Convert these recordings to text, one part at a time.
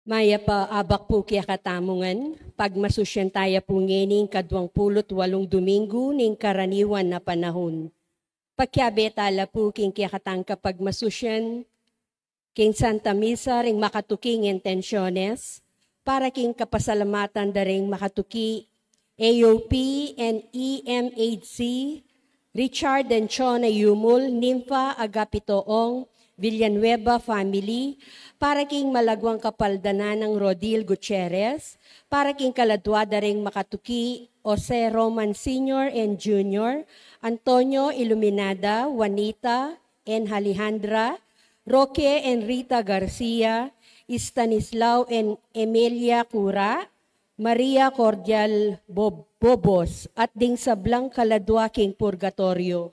Maya pa abak po kaya katamungan, pagmasusyan taya po ngening 28 Domingo ning karaniwan na panahon. Pagkyabe tala po king kaya katang kapag masusyan, king Santa Misa ring makatuking intensyones, para king kapasalamatan da ring makatuki AOP and EMHC, Richard and Chona Yumul, Nympha Agapitoong, Villanueva family, para king malagwang kapaldanan ng Rodil Gutierrez, para king kaladwada ring makatuki Jose Roman Sr. and Jr., Antonio Iluminada, Juanita and Alejandra, Roque and Rita Garcia, Stanislao and Emilia Cura, Maria Cordial Bobos, at ding sablang kaladwa king purgatorio.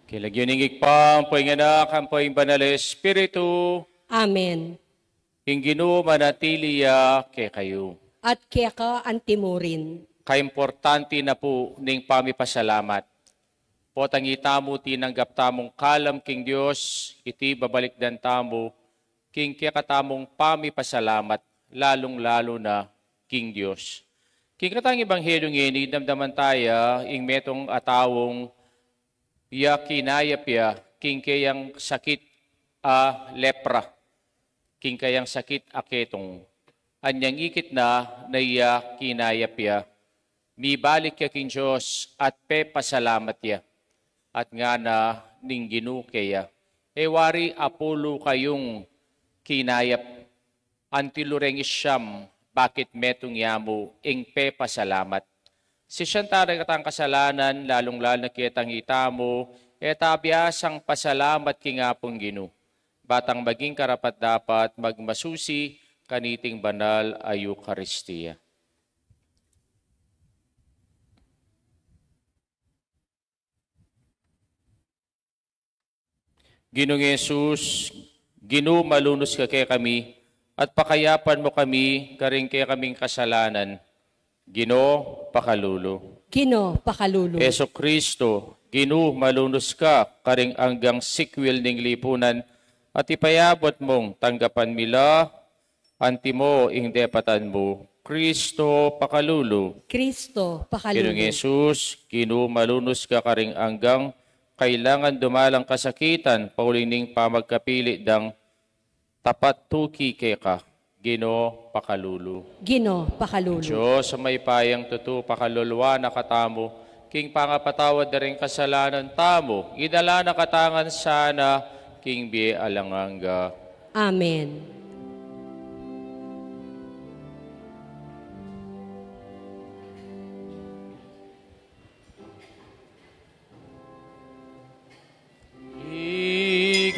Kilagyuningig pa, ang poing anak, ang poing banal na Espiritu, Amen. ing Ginoo manatiliya kay kayo. At kaya ka antimurin. Kaimportante na po ning pamipasalamat. Potang itamo tinanggap tamong kalam king Dios, iti babalik dan tamo, king kaya katamong pamipasalamat, lalong-lalo na king Dios. King katang Ebanghelyo ngini, damdaman taya, ing metong atawong ya kinayapya, king kayang sakit a lepra, king kayang sakit a ketong. Anyang ikit na iya kinayapya, mibalik ya king Diyos at pasalamat ya. At nga na ning ginukaya, wari apolo kayong kinayap, antilureng isyam, bakit metong yamo, ing pasalamat. Si siyantara katang kasalanan, lalong-lalo na kitang itamo, tabiasang pasalamat kingapong Ginoo. Batang maging karapat-dapat magmasusi kaniting banal a Eucharistia. Ginoong Yesus, Ginoo malunos ka kay kami, at pakayapan mo kami, karing kay kaming kasalanan. Ginoo, pakalulo. Ginoo, pakalulo. Yesu Kristo, Ginoo, malunos ka, karing anggang sikwil ning lipunan, at ipayabot mong tanggapan mila, anti mo ing depatan mo. Kristo, pakalulo. Kristo, pakalulo. Ginoong Yesus, Ginoo, malunos ka, karing anggang kailangan dumalang kasakitan, paulining pamagkapili dang tapat tuki kay ka. Ginoo, pakalulo. Ginoo, pakalulo. Diyos, sa may payang tutu, pakaluluwa na katamo, king pangapatawad na rin kasalanan tamo, idala na katangan sana, king biye alanganga. Amen.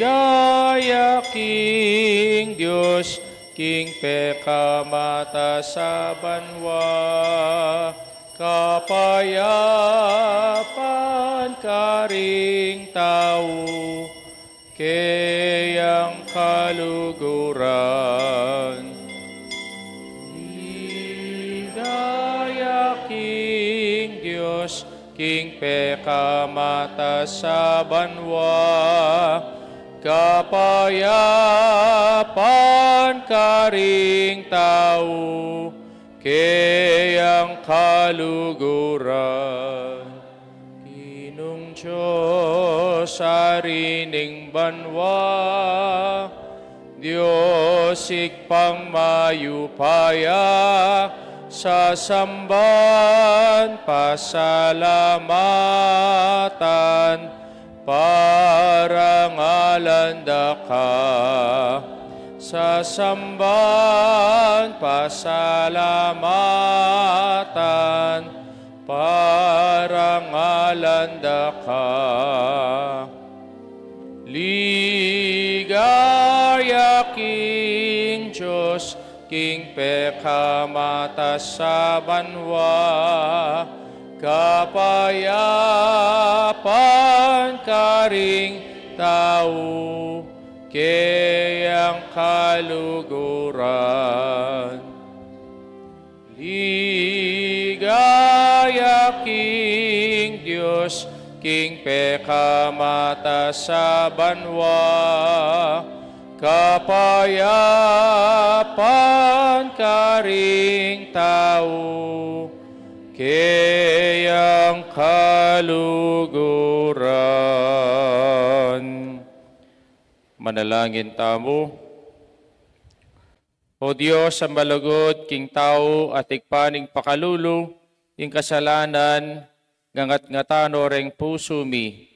Igaya king Diyos, king pekamata sa banwa, kapayapan karing tao, kayang kaluguran. Igaya king Diyos, king pekamata sa banwa, kapayapan karing tao, kayang kaluguran. Ginong Diyos, arining banwa, Diyos ikpang mayupaya, sa samban pasalamatan, parangalan ka. Sa samban pasalamatan, parangalan ka. Ligaya king Diyos, king pekamata sa banwa, kapayapan karing tao, kayang kaluguran. Ligaya king Diyos, king pekamata sa banwa, kapayapan karing tao, kayang kaluguran. Manalangin tamo. O Diyos, ang malugod, king tao at ikpaning pakalulo, ing kasalanan, ngangat-ngatano reng puso mi,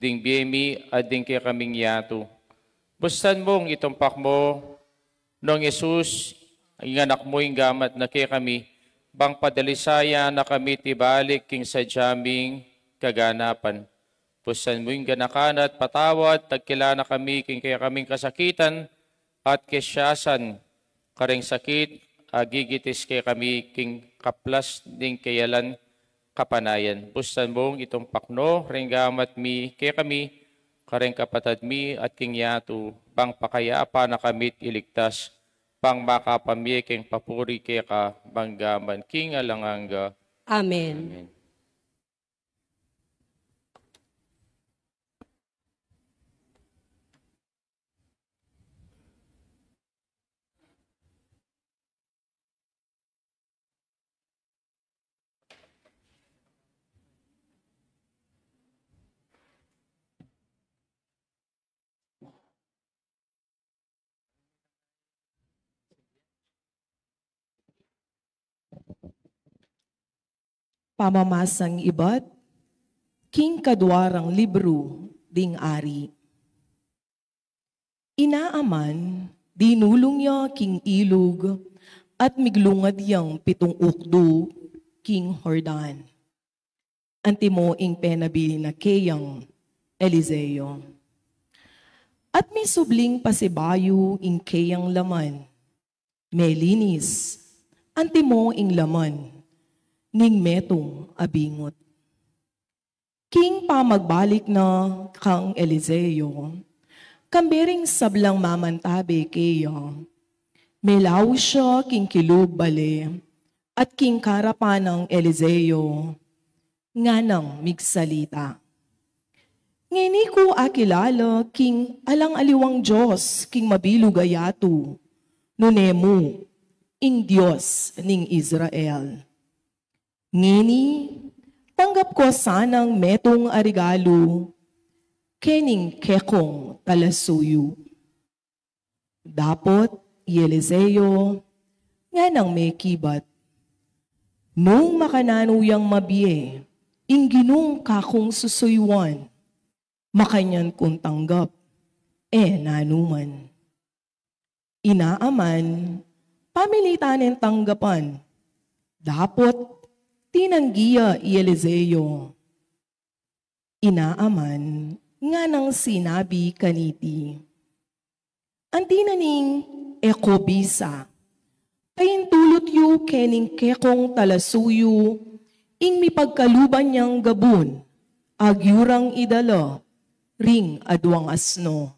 ding biyemi at ding kaya kaming yato. Bustan mong itumpak mo, nung Yesus, ang anak mo yung gamat na kaya kami, bang padalisaya na kami tibalik king sa jaming kaganapan. Bustan mo yung ganakan at patawad, tagkila na kami king kaya kaming kasakitan, at kesyasan, karing sakit, agigitis kaya kami king kaplas ding kayalan, kapanayan. Bustan mong itong pakno, ringgamat mi, kaya kami, kareng kapatad mi at king yatu, pang pakayapa na kamit iligtas, pang makapami king papuri kaya ka, banggaman king alanganga. Amen. Amen. Pamamasang iba't king kadwarang libro ding ari. Inaaman, dinulong niya king ilog at miglungad yang 7 ukdo king Hordan. Antimo ing penabi na kayang Eliseo. At may subling pasibayo ing kayang laman. Melinis, antimo ing laman, ning metong abingot. King pamagbalik na kang Eliseo, kambering sablang mamantabe kayo. Melaw siya king kilub bale, at king karapan ng Eliseo, nga nang migsalita. Ngini ko akilala king alang-aliwang Diyos, king mabilog ayato, nunemo, ing Diyos ning Israel. Ngini, tanggap ko sanang metong arigalo, kening kekong talasuyo. Dapot, Eliseo, nga nang may kibat. Nung makananuyang mabiye, ingginong kakong susuywan, makanyan kong tanggap, nanuman. Inaaman, pamilitanin tanggapan, dapot, tinanggiya Eliseo. Inaaman, nga nang sinabi kaniti. Antinaning ekobisa, pahintulot yu kening kekong talasuyo, ing mipagkaluban niyang gabon, agyurang idala, ring adwang asno.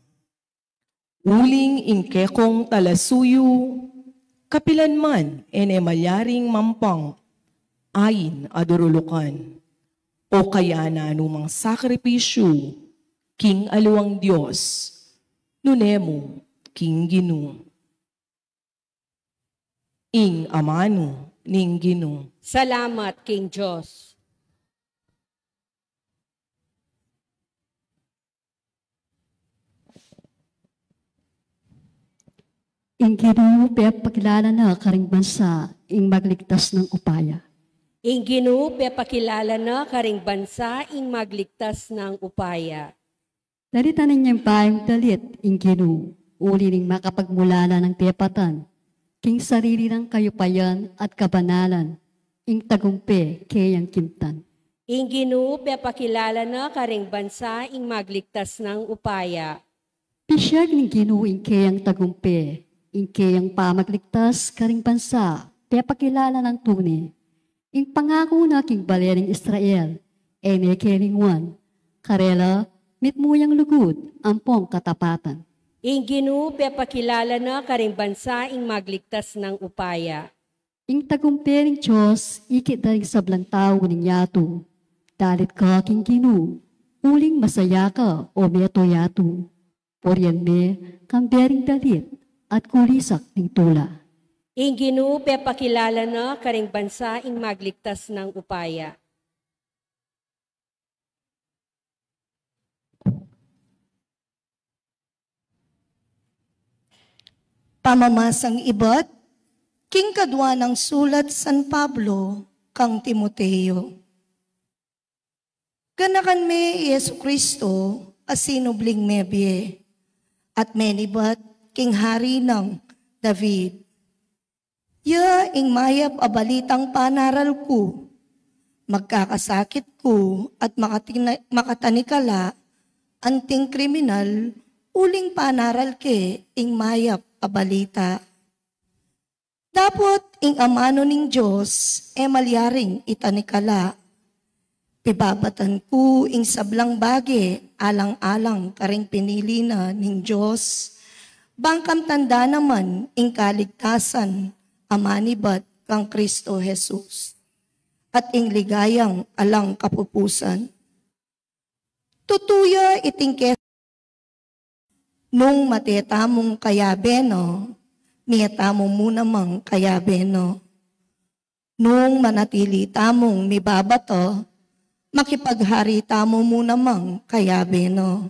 Uling ing kekong talasuyo, kapilan man enemalyaring mampang, ayin adurulukan, o kaya na anumang sakripisyo, king aluwang Diyos, nunemo, king Gino. Ing amano, ning Gino. Salamat, King Diyos. Ing Ginoo pakilala na karing bansa ing magligtas ng upaya. Ing Ginoo pakilala na karing bansa ing magligtas ng upaya. Daritanin niyang payong dalit ing Ginoo, uli ning makapagmulala ng tiyapatan, king sarili ng kayupayan at kabanalan, ing tagumpe kayang kimtan. Ing Ginoo pakilala na karing bansa ing magligtas ng upaya. Pisyag ning Ginoo ing kayang tagumpe, ing kayang pamagligtas karing bansa, pakilala ng tuni. Ing pangako na king balering Israel, ene keringwan, karela, mitmuyang lugod, ampong katapatan. Ing Ginoo pakilala na karing bansa ing magligtas ng upaya. Ing tagumpering Diyos, ikit daring sablang tao ning yato. Dalit ka king Ginoo, uling masaya ka o meto yato. Poryan me, kambering dalit, at kulisak ning tula. Ing Ginoo pakilala na karing bansa ing magligtas ng upaya. Pamamasang iba't, king kadwa ng sulat San Pablo, kang Timoteo. Ganakan me Yesu Kristo, asinubling mebye, at menibat king hari ng David. Ya ing mayap abalitang panaral ko, magkakasakit ko at makatanikala, anting kriminal, uling panaral ke ing mayap abalita. Dapot ing amano ning Diyos, malyaring itanikala, Ibabatan ko ing sablang bagi, alang-alang karing pinili na ning Diyos. Bangkam tanda naman ing kaligtasan, amanibat kang Kristo Jesus. At ing ligayang alang kapupusan. Tutuya iting nung matetamong kayabeno, miyatamong muna mang kayabeno. Nung manatili tamong mibabato, makipaghari tamo muna mang kayabeno.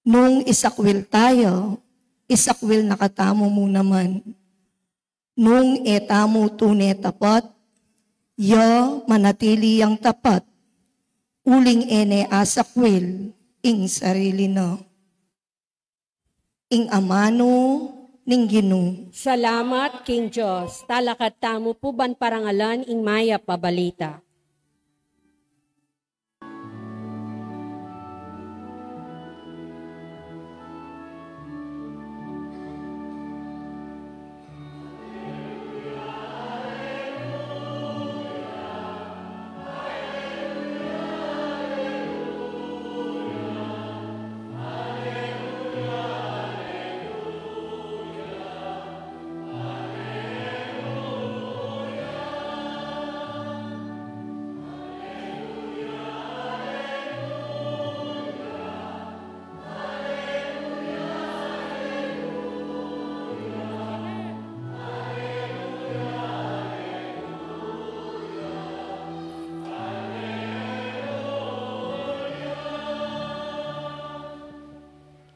Nung isakwil tayo, isakwil nakatamo muna man. Nung etamo tunay tapat, yo manatili yang tapat, uling ene asakwil, ing sarili no. Ing amano, ning Ginoo. Salamat, King Diyos. Talakat tamo po ban parangalan ing maya pabalita.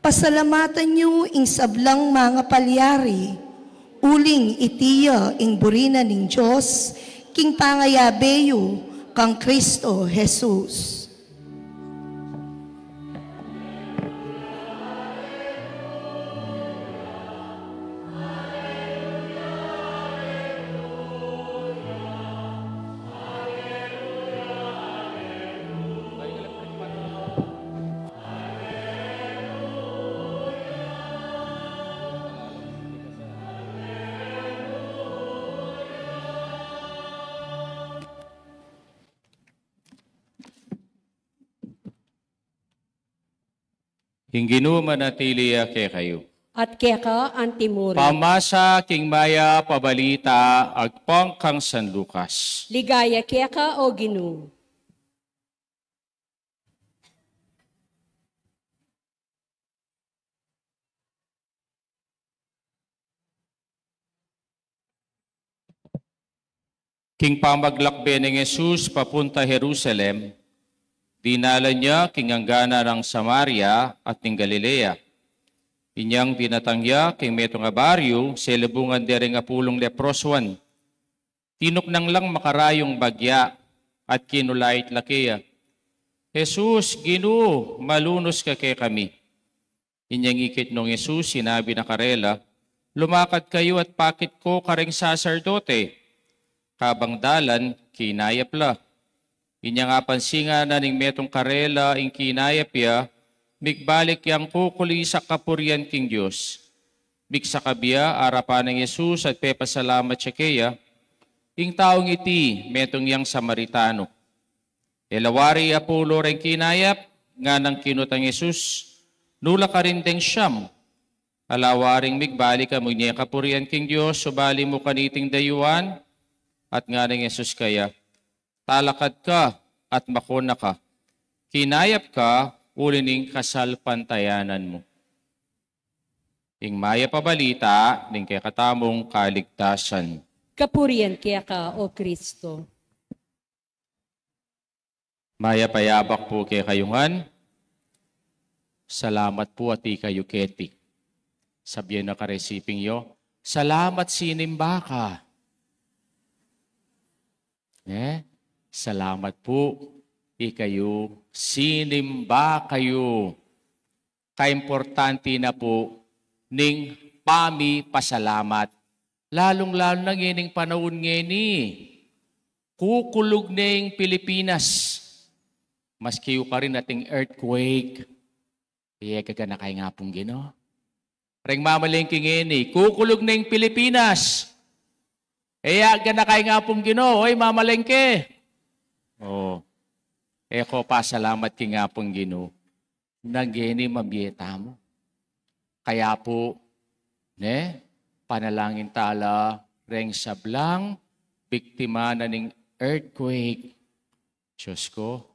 Pasalamatan niyo ing sablang mga palyari, uling itiya ing burina ning Diyos, king pangayabeyo kang Kristo Jesus. Hingginu manatili kay kayo. At kaya ka ang timuri. Pamasa king maya pabalita agpang kang San Lucas. Ligaya kaya ka o Ginoo. King pamaglakbe ng Jesus papunta Jerusalem, dinala niya king anggana ng Samaria at ng Galilea. Inyang dinatangya king metong abaryo, selebungan dereng apulong leproswan. Tinok nang lang makarayong bagya at kinulait lakiya. Jesus, Ginoo, malunos ka kay kami. Inyang ikit nung Jesus, sinabi na karela, lumakad kayo at pakit ko karing saserdote. Kabang dalan, kinayapla. Inya nga pansinga na ning metong karela ing kinayapya, migbalik yang kukuli sa kapurian king Diyos. Bigsa kabiya, arapan ng Jesus at pepasalamat siya kaya, ing taong iti, metong yang Samaritano. Elawari apulo rin kinayap, nga nang kinutang Jesus, nula ka rin deng siyam. Alawaring migbalik ka mo niya kapurian king Diyos, subali mo kaniting dayuan, at nga ng Jesus kaya, talakad ka at makuna ka. Kinayap ka, ulining kasal pantayanan mo. Ing maya pabalita, ning kay katamong kaligtasan. Kapurian kaya ka o Kristo. Maya payabak po kay kayungan. Salamat po at ikayo keti. Sabihin na karesiping yo, salamat sinimba ka. Salamat po, ikayo, sinimba kayo. Kaimportante na po, ning pami pasalamat. Lalong-lalo na ngining panahon ngini, kukulog ning Pilipinas. Maski pa rin nating earthquake. Iya kagana kay nga pong Ginoo. Reng mamalengke ngini, kukulog ning Pilipinas. Iya gana kay nga pong Ginoo, oy mamalengke. Oh. Eko pasalamat ki nga pong Ginoo. Nageni mabiyeta mo. Kaya po, ne, panalangin tala, reng sablang, biktima na ning earthquake. Diyos ko,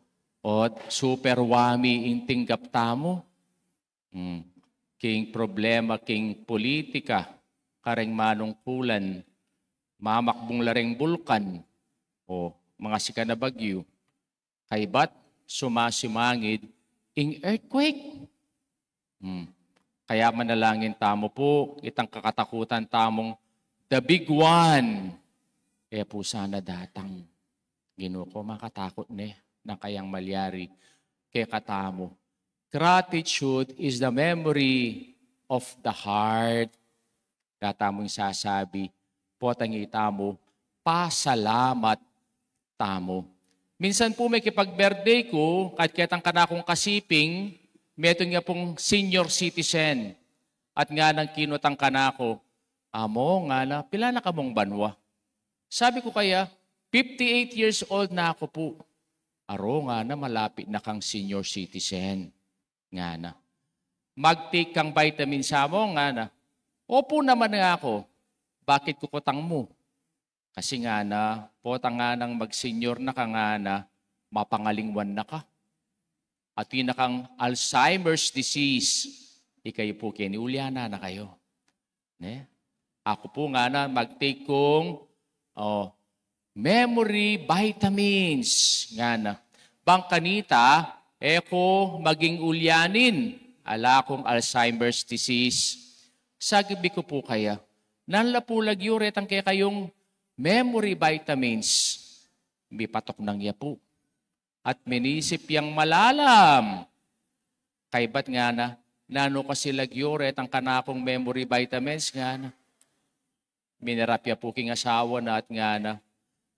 o super wami inting gaptamo. King problema, king politika, kareng manungkulan, mamakbong lareng bulkan, o mga sika na bagyo, kaybat sumasimangid ing earthquake. Kaya manalangin tamo po, itang kakatakutan tamong the big one. Kaya po sana datang. Ginoo ko makatakot ne na kayang malyari kaya katamo. Gratitude is the memory of the heart. Datamo yung sasabi, po tangita mo, pasalamat tamo. Minsan po may kipag-birthday ko, kahit kitang kanakong kasiping, meron nga pong senior citizen. At nga nang kinutang kanako, amo nga na, pila na ka mong banwa? Sabi ko kaya, 58 years old na ako po. Aro nga na, malapit na kang senior citizen. Nga na. Mag-take kang vitamin sa mo, nga na. Opo naman nga ako. Bakit kukutang mo? Kasi nga na, potang nga nang mag-senior na ka nga na, mapangalingwan na ka. At yun na kang Alzheimer's disease. Ikayo po kiniulyana na kayo. Ne? Ako po nga na, mag-take kong memory vitamins. Nga na. Bangkanita, eko maging ulyanin. Ala kong Alzheimer's disease. Sabi ko po kaya, nanlapulag yuret ang kaya kayong memory vitamins. May patok ng yapo. At minisip yang malalam. Kay ba't nga na, nano kasi lagyuret ang kanakong memory vitamins nga na. Minarapya po king asawa na at nga na,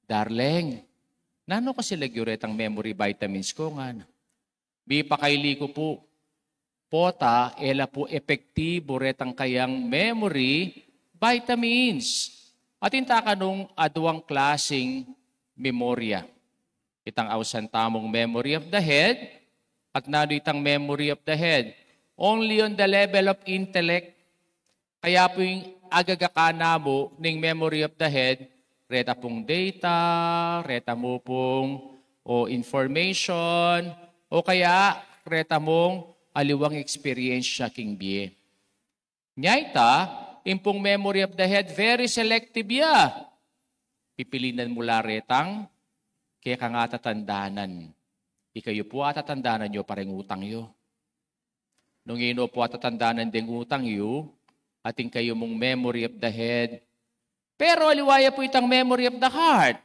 darling, nano kasi lagyuret ang memory vitamins ko nga na. Bipakaili ko po, pota, ela po epektibo retang kayang memory vitamins. At intaka nung aduang klasing memorya. Itang awsan tamong memory of the head at nado itang memory of the head. Only on the level of intellect. Kaya po yung agagakana mo ng memory of the head, reta pong data, reta mo pong information, o kaya reta mong aliwang experience siya king biye. Nyaita, impong memory of the head, very selective ya. Pipilinan mula retang, kaya ka nga tatandanan. Ikayo po atatandanan nyo parang utang yo. Nung ino po atatandanan ding utang yo, ating kayo mong memory of the head. Pero aliwaya po itang memory of the heart.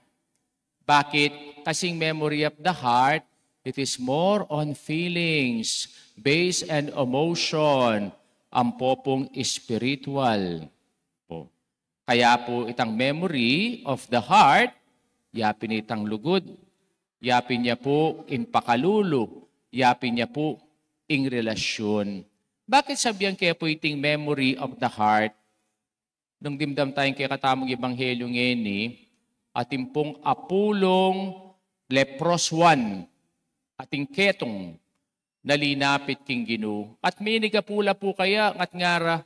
Bakit? Kasing memory of the heart, it is more on feelings, based and emotion, ang popong spiritual. Po. Kaya po itang memory of the heart, yapin itang lugod, yapin niya po in pakalulu, yapin niya po in relasyon. Bakit sabihan kaya po iting memory of the heart? Nung dimdam tayong kaya katamong ebanghelyo ngeni, ating pong apulong lepros 1, ating ketong nalinapit king Ginoo. At minigapula po kaya at ngara,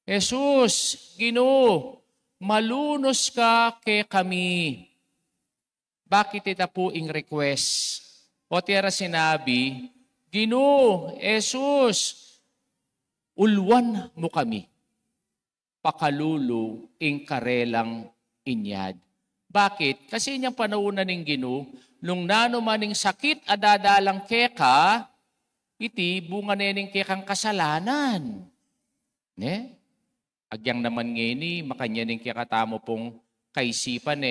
Jesus, Ginoo, malunos ka kay kami. Bakit ita po ing request? O tiyara sinabi, Ginoo, Jesus, ulwan mo kami. Pakalulu ing karelang inyad. Bakit? Kasi niyang panaunan ng Ginoo, nung nano maning sakit adadalang keka, iti bunga nening kekang kasalanan. Ne? Agyang naman ngini, makanya ning kekatamo pong kaisipan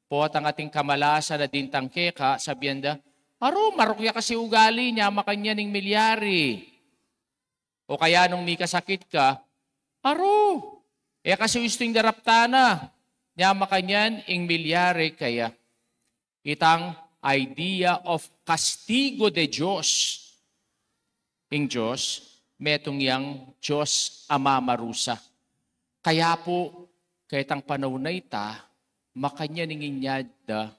Pot ang ating kamalasa na dintang keka, sabihan da, aro, marukya kasi ugali niya, makanya ning milyari. O kaya nung may kasakit ka, aro, kasi usting daraptana, niya makanyan ing milyari kaya. Itang idea of castigo de Diyos. Ing Diyos, metong yang Diyos ama marusa. Kaya po, kahitang panahon na ita, makanya ning inyad da,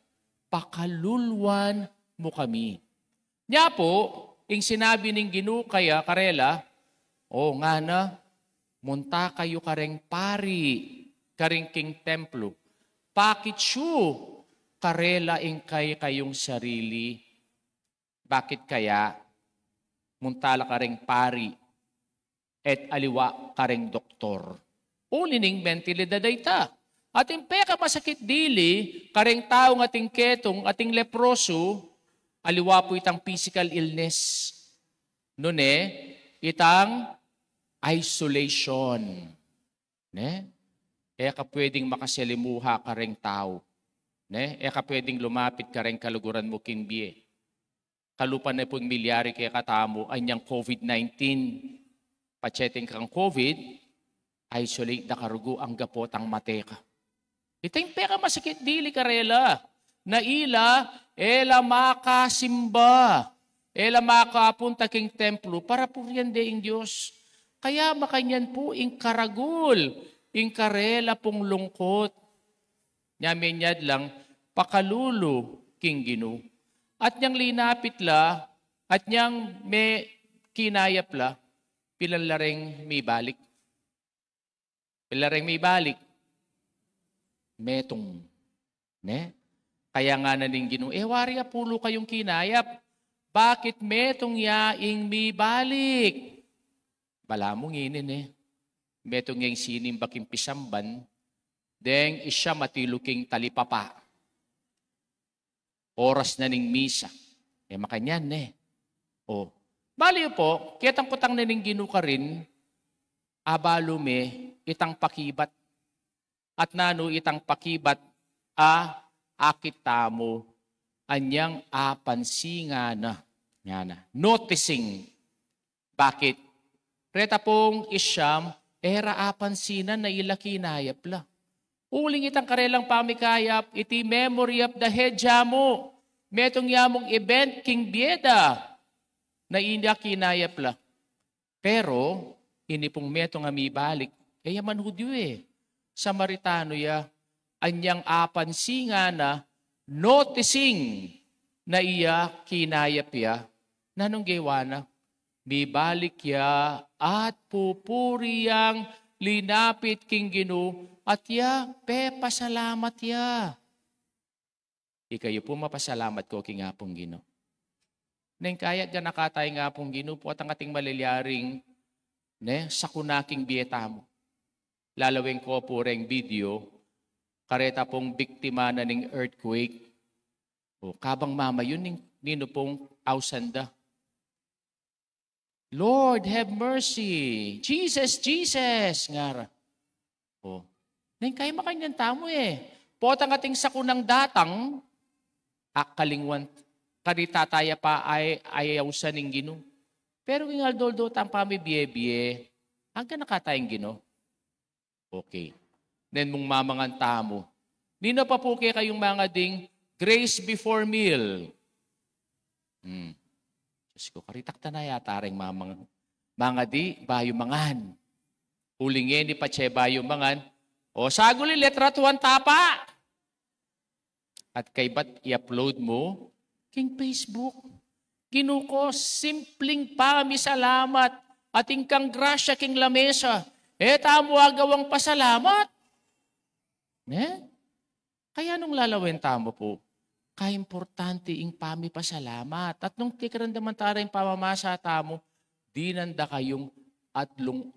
pakalulwan mo kami. Nya po, ing sinabi ning Ginoo kaya karela, nga na, munta kayo kareng pari, kareng king templo. Bakit siyo karela ing kayong sarili? Bakit kaya muntala kareng pari et aliwa kareng doktor? Ulining mentilidad dayta. Ating peka masakit dili, kareng tao ng ating ketong, ating leproso, aliwa po itang physical illness. Nune, itang isolation. Ne? Eka pwedeng makasalimuha kareng tao. Ne? Eka pwedeng lumapit kareng kaluguran mo kinbie. Kalupan na pong milyari kaya katamo ay niyang COVID-19. Pacheteng kang COVID, isolate na karugo ang gapot ang mateka. Itang peka masakit dili karela. Na ila, ela makasimba. Ela makapunta king templo para puriyan deing Diyos. Kaya makanyan po ing karagul, ing karela pong lungkot. Nyamenyad lang, pakalulo king Ginoo. At niyang linapit la, at niyang may kinayap la, pilalareng may balik. Pilalareng may balik. Metong. Ne? Kaya nga na ning Ginoo, warya pulo kayong kinayap. Bakit metong yaing may balik? Bala mong inin Metong yang sinim baking pisamban, deng isya matiluking talipapa. Oras na ning misa. Makanyan Baliw po, kitang kutang na ning Ginoo ka rin, abalo me, itang pakibat. At nano itang pakibat, akit tamo, anyang apansinga na. Noticing. Bakit? Reta pong isyam, era apansinan na ilakinayap la. Uling itang karelang pamikayap, iti memory of the head jamo. Metong yamong event king bieda na ilakinayap la. Pero, ini pong metong amibalik, yaman hudyo Samaritano anyang apansinga na noticing na iya kinayap nanong gewana, bibalik at pupuriyang linapit king Ginoo at pasalamat Ikayo po mapasalamat ko king apong Ginoo. Neng kaya ga nakatay nga apong Ginoo po at ang ating malilyaring sakunaking bieta mo. Lalawin ko po ring video, kareta pong biktima na ning earthquake. Kabang mama yun, nino pong ausanda. Lord, have mercy. Jesus, Jesus. Ngara. Nang kayo makanyan tamo Potang ating sakunang datang, akalingwan, karitataya pa ay ayawsan ng Ginoo. Pero kung aldoldo tang pamibiye-biye, hanggang nakatayang Ginoo. Okay. Then mong mamangan tamo. Nino pa po kayong mga ding grace before meal. Diyos ko, karitakta na yata rin mga di, bayo mangan. Ulingin ni Pache bayo mangan. Saguli, letra 1 tapa. At kay ba't i-upload mo? King Facebook. Ginoo ko, simpleng pamisalamat. Ating kang grasya king lamesa. Tamo agawang pasalamat. Kaya nung lalawin tamo po, importante ing pamipasalamat. At nung tikarandaman tayo yung pamamasa tamo, di nanda kayong atlong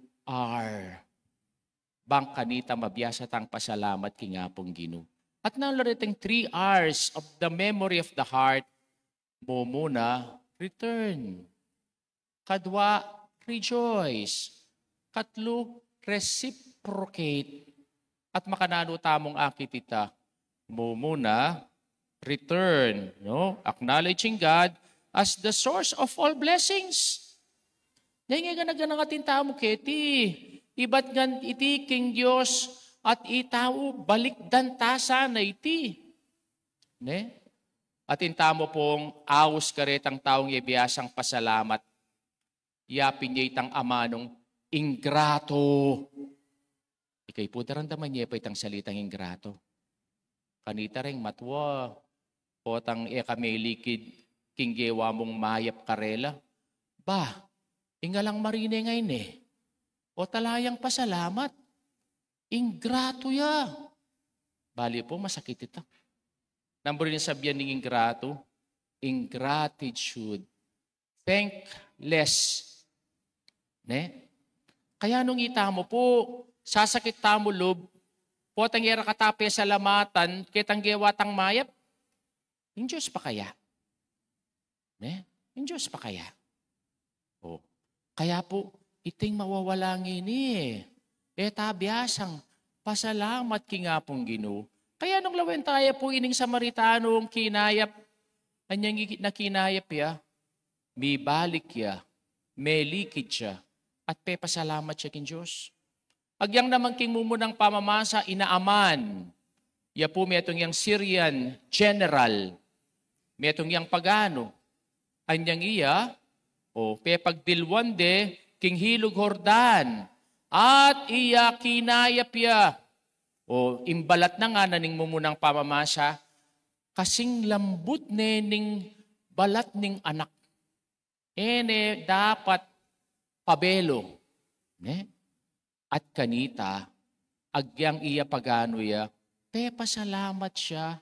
bang kanita mabiyasa tang pasalamat kingapong Ginoo. At nalariting 3 R's of the memory of the heart, mo muna, return. Kadwa, rejoice. Katlo, reciprocate. At makanano tamong akitita, mo muna, return. Acknowledging God as the source of all blessings. Yan nga ganaganang atin tamo, Keti. Iba't gan iti king Diyos at itao balikdan tasa na iti. At intamo pong awos karetang taong ibiyasang pasalamat. Yapin niya itang amanong ingrato. Ikay po darandaman niya pa itang salitang ingrato. Kanita rin matwa. Potang kami likid kinggewa mong mayap karela. Ba, ingalang marine ngayon eh. O talayang pasalamat. Ingrato ya. Bali po, masakit ito. Number rin sabihan ng ingrato, ingratitude. Thankless. Ne? Kaya nung ita mo po, sasakit tamo lob, po tangyera katape salamatan, kitang gewatang mayap, yung Diyos pa kaya? Ne? Yung Diyos pa kaya? O, kaya po, iting mawawalangin eh. Tabiasang pasalamat ki nga pong Ginoo. Kaya nung lawen tayo po ining Samaritanong kinayap, anyang na kinayap ya, may balik ya, may likid siya, at pasalamat siya kin Diyos. Agyang naman king mumunang pamamasa inaaman, ya po metong yang Syrian general, metong yang pagano, anyang iya, o pagdilwande, king Hilog Hordan, at iya kinayap ya, o imbalat na nga naning mumunang pamamasa, kasing lambut ning balat ning anak. Dapat pabelo. Ne? At kanita, agyang iya pagano ya, pasalamat siya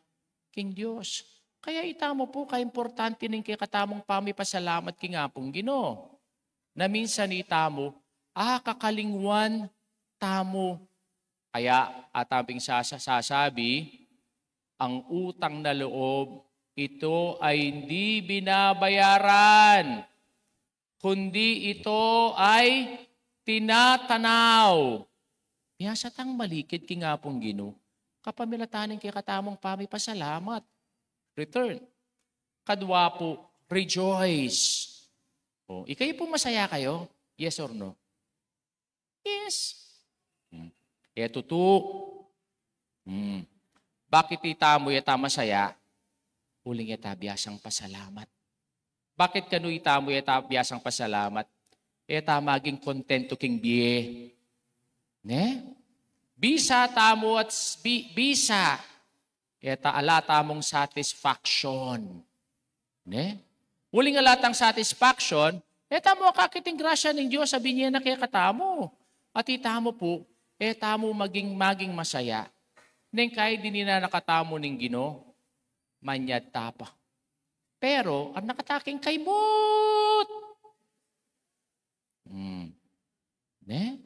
king Diyos. Kaya itamo po, ka-importante ning katamong pamipasalamat king apong Ginoo. Na minsan itamo, kakalingwan tamo. Kaya ataping sasabi, ang utang na loob, ito ay hindi binabayaran, kundi ito ay tinatanaw. Biyasa tang malikid king apong Ginoo, kapamilatanin kay katamong pamipasalamat. Return. Kadwa po, rejoice. O, ikay po masaya kayo? Yes or no? Yes. Eto to. Bakit itamo yata masaya? Uling yata biyasang pasalamat. Bakit kanu itamo yata biyasang pasalamat? Eta maging kontento king biye. Ne? Bisa tamo at bisa. Eta alata mong satisfaction. Ne? Uling alatang satisfaction, tamo kakiting grasya ng Diyos, sabi niya na kaya katamo. At itamo po, tamo maging masaya. Neng kahit din na nakatamo ng Ginoo, manyad tapa. Pero, ang nakataking kaybot. Ne?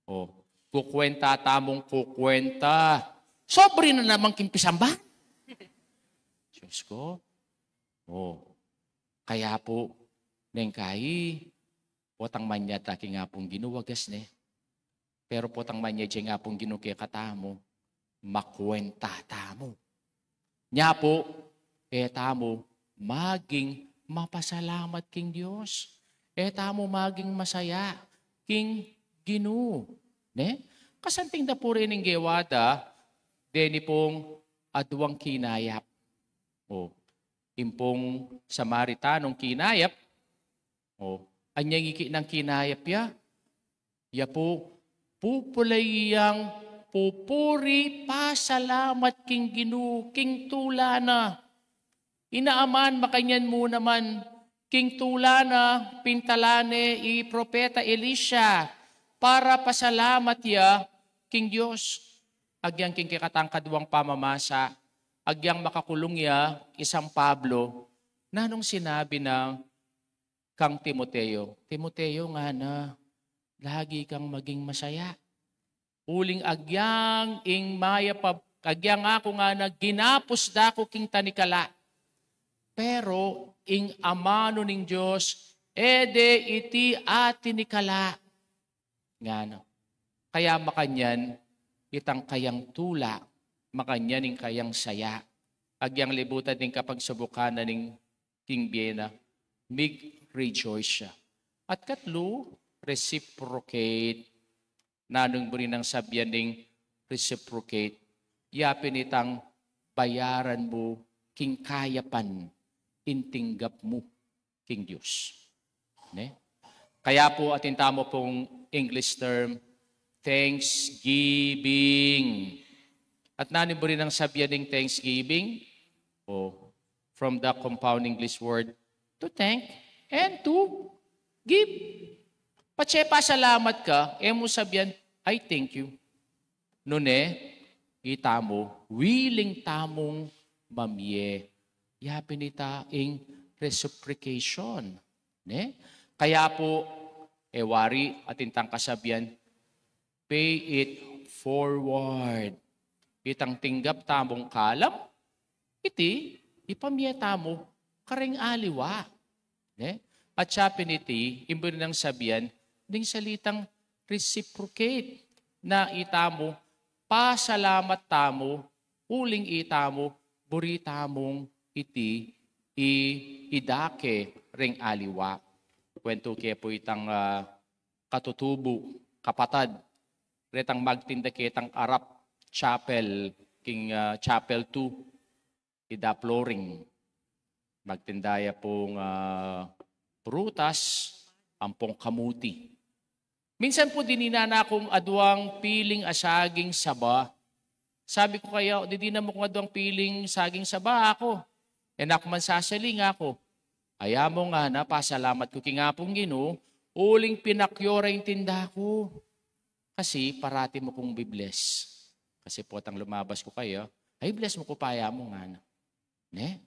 O, kukwenta tamong kukwenta. Sobre na namang kimpisamba. Diyos ko. O, kaya po, neng kahi, potang manyad taki nga pong ginuwagas ne. Pero potang manyad siya nga pong ginukya katamo, makwenta tamo. Nya po, tamo, maging mapasalamat king Diyos. Tamo maging masaya king Ginoo. Ne? Kasanting da po rin ng gewada, deni pong aduang kinayap. O, impong Samaritanong kinayap, o, anyang iki ng kinayap ya, ya po, pupulayang pupuri pasalamat king Ginoo, king tulana. Inaaman makanyan mo naman, king tulana, pintalane, propeta Elisha, para pasalamat ya, king Diyos. Agyang king kikatangkadwang pamamasa, agyang makakulong ya, isang Pablo, na nung sinabi ng kang Timoteo, Timoteo nga na, lagi kang maging masaya. Uling agyang ing mayapab, agyang ako nga na ginapos dako king tanikala. Pero ing amano ning Diyos, ede iti ati nikala. Nga no. Kaya makanyan, itang kayang tula, makanyan ing kayang saya. Agyang libutan ning kapagsubukan na ning king Biena, mig rejoice siya. At katlo, reciprocate. Nanong rin ang sabyan ning reciprocate. Yapin itang bayaran mo, king kayapan, intinggap mo, king Diyos. Ne? Kaya po atin tamo pong English term, thanksgiving. At nanin rin ang sabyan ning thanksgiving? O, from the compound English word to thank and to give. Patsepa salamat ka, mo sabihan, I thank you. Nune, ita mo, willing tamong mamye. Yapin ita ing reciprocation. Ne? Kaya po, wari at intang kasabihan, pay it forward. Itang tinggap tamong kalam, iti, ipamyeta mo, karing aliwa. Ne? At siya piniti, imbon ng sabihan, ding salitang reciprocate na itamo, pasalamat tamo, uling itamo, burita mong iti, idake ring aliwa. Kwento kaya po itang katutubo, kapatad, retang magtinda kitang arap, chapel, king chapel 2, idaploring. Magtindaya pong prutas, ampong kamuti. Minsan po dininana akong adwang piling asaging saba. Sabi ko kaya, di na mo kung adwang piling saging saba ako. Enak man sasaling ako. Aya mo nga na, pasalamat ko kingapong Ginoo, uling pinakyora yung tinda ko. Kasi parati mo kong bibless. Kasi po tang lumabas ko kayo, ay bless mo ko paya mo nga na. Ne?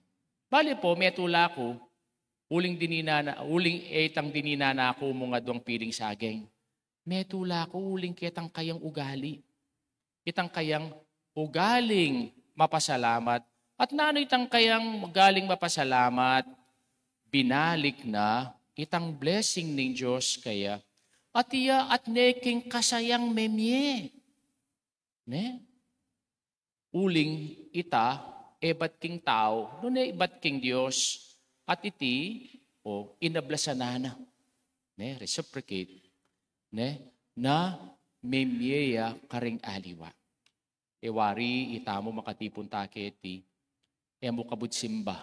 Bali po, may tula ko, uling etang dininana ako mga adwang piling saging. Metula ko, uling kitang kayang ugali. Kitang kayang ugaling mapasalamat. At nano itang kayang ugaling mapasalamat, binalik na itang blessing ng Diyos kaya. At iya at neking kasayang memye. Ne? Uling ita, ebat king tao, nune ibat king Diyos, at iti, inablasanana. Ne? Reciprocate. Ne? Na memyeya karing aliwa. Wari itamo makatipon taketi, mo kabut simba.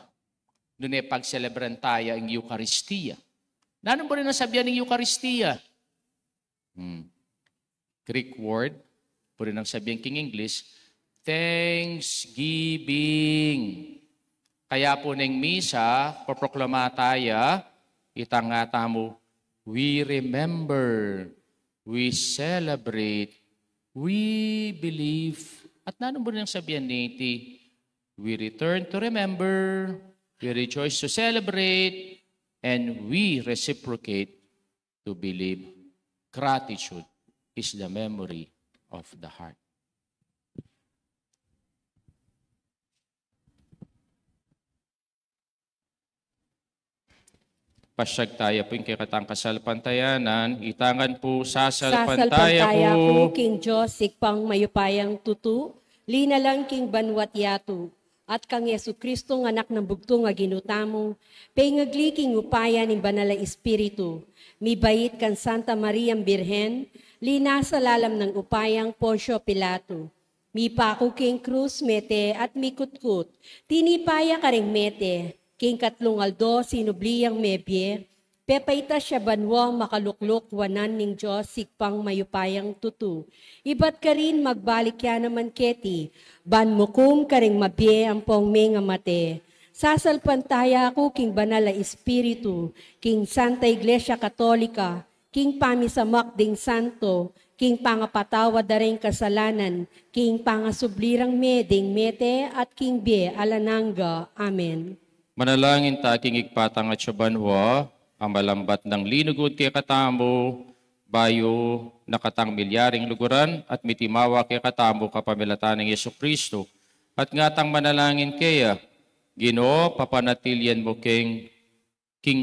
Doon pagselebran tayo ang Eucharistia. Nanong ba rin nasabihan ng Eucharistia? Greek word, po rin ang sabihan king English, thanksgiving. Kaya po ng misa, paproklama tayo, itang nga tamo, we remember, we celebrate, we believe. At nanong ba rin ang sabihan niti? We return to remember, we rejoice to celebrate, and we reciprocate to believe. Gratitude is the memory of the heart. Pasyag tayo po yung kikatang kasalpantayanan. Itangan po sasalpantaya po. King Diyos, sikpang mayupayang tutu, linalang king banwat yatu, at kang Yesu Kristo ng anak ng bugtong nga ginutamo, pengagli king upaya ni Banala Espiritu, mi bait kan Santa Maria Birhen, lina sa lalam ng upayang Poncio Pilato, mi pako king krus mete at mi kutkut, tinipaya karing mete, king katlong aldo sinubliyang mebye, pepaita siya banwang makaluklok wanan ning Diyos sikpang mayupayang tutu. Ibat ka rin magbalik ya naman keti, ban mukum karing mabye ang pong nga mate. Sasalpantaya ako king Banala Espiritu, king Santa Iglesia Katolika, king pamisamak ding santo, king pangapatawa daring kasalanan, king pangasublirang meding mete at king bie alananga. Amen. Manalangin ta king igpatang at siyabanwa, ang malambat ng linugod kay katamo, bayo nakatang milyaring luguran, at mitimawa kay katamo kapamilatan ng Yesu Kristo. At ngatang manalangin kaya, Ginoo, papanatilyan mo king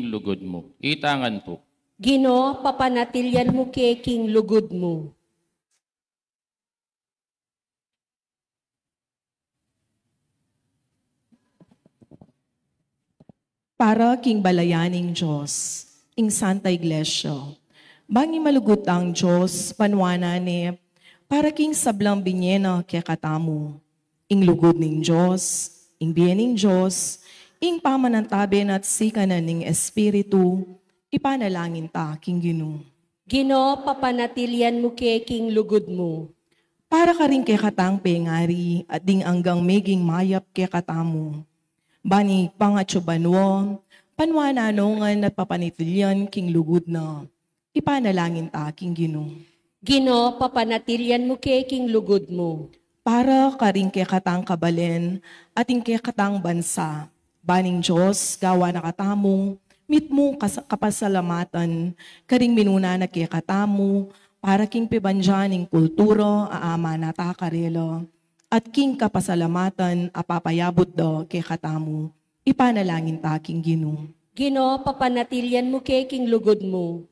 lugod mo. Itangan po. Ginoo, papanatilyan mo king lugod mo. Para king balayaning Diyos, ing Santa Iglesia, bangi malugot ang Diyos, panwana ni, para king sablang binyena kaya katamu, ing lugod ning Diyos, ing biyening Diyos, ing pamanantaben at sikanan ning Espiritu, ipanalangin ta king Ginoo. Ginoo, papanatilyan mo king lugod mo. Para ka rin kay katang pengari at ding anggang meging mayap kay katamu, Bani pangatsubanwo, panwananongan at papanitilyan king lugod na. Ipanalangin ta king Ginoo. Gino, papanatilyan mo king lugod mo. Para karing kay katang kabalen at kay katang bansa. Baning Diyos, gawa na katamong, mitmong kapasalamatan, karing minuna na kay katamu, para king pibanjaning kulturo, aama na takarelo, at king kapasalamatan, apapayabot do kay katamu, ipanalangin ta king Ginoo. Gino, papanatilyan mo king lugod mo.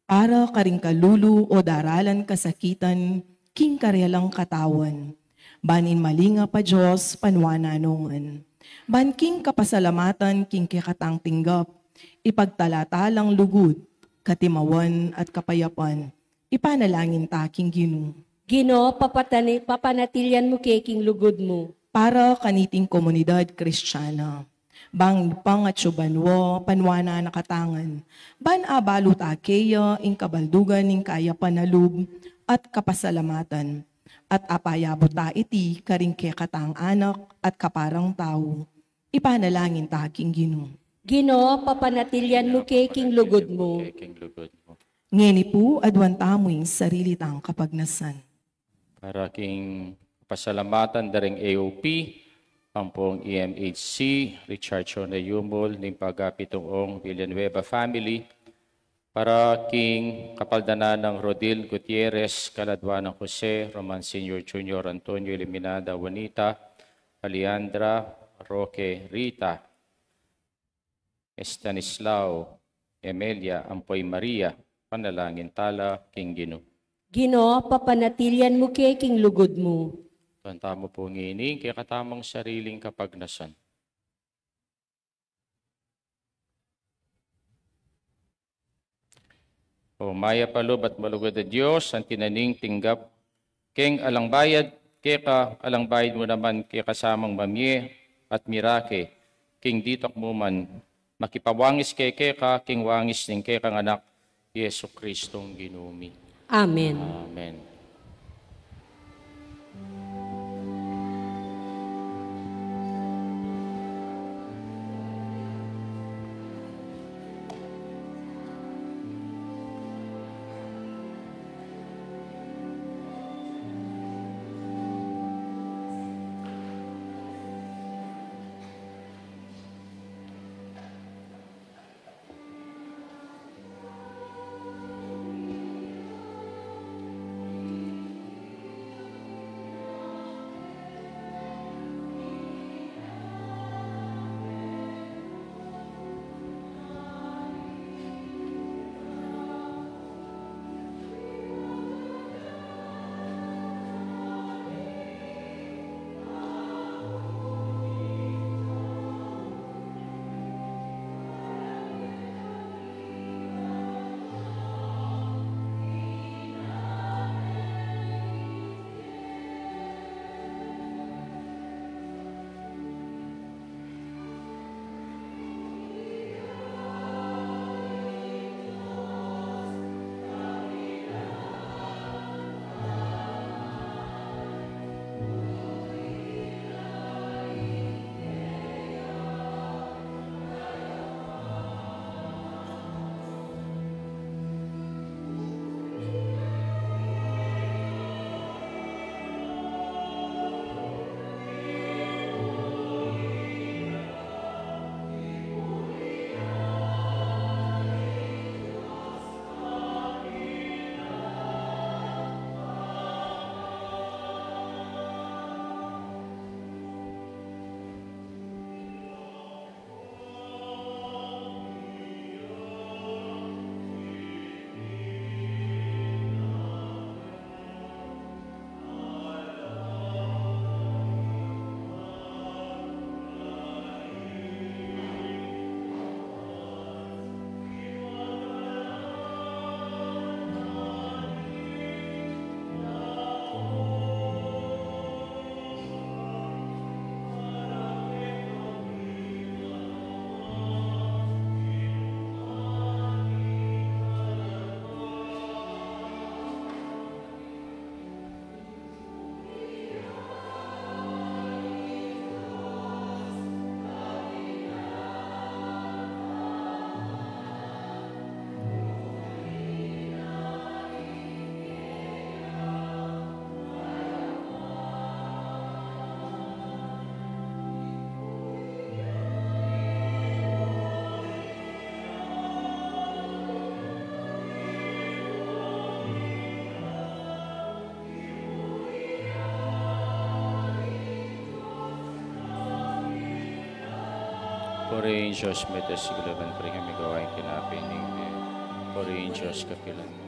Para karing kalulu o daralan kasakitan, king karelang katawan. Banin malinga pa Diyos, panwananongan. Ban king kapasalamatan, king kikatang tinggap, ipagtalatalang lugod, katimawan at kapayapan, ipanalangin ta king Ginoo. Gino, papanatilyan mo king lugod mo. Para kaniting komunidad kristyana. Bang pangatsubanwo, panwana nakatangan. Ban abalo takeya, ing kabaldugan, ing kaya panalub, at kapasalamatan. At apayabot ta iti, karing katang anak, at kaparang tao. Ipanalangin ta king Ginoo. Gino, papanatilyan mo king lugod mo. King lugod mo. Ngeni po, adwan tamoing sarili tang kapagnasan. Para king pasalamatan daring AOP, Pampong EMHC, Richard Chona Yumol, ning pagapitong Villanueva family, para king kapaldanan ng Rodil Gutierrez, Kaladwan ng Jose, Roman Sr. Jr. Antonio Eliminada, Juanita, Aliandra, Roque, Rita, Estanislao, Emelia, Ampoy Maria, panalangin tala, king Ginoo. Gino, papanatilyan mo king lugod mo. Tanta mo po ngining, kaya katamang sariling kapagnasan. O maya palub at malugod na Diyos, ang tinaning tinggap, keng alangbayad, keka alangbayad mo naman kaya kasamang mamye at mirake, king ditok mo man, makipawangis keka, king wangis ning kekang anak, Yesu Kristong Ginumi. Amen. Amen. Purihin Diyos, may tasiglaban pa rin kami gawain kinapinig. Purihin Diyos, kapilan mo.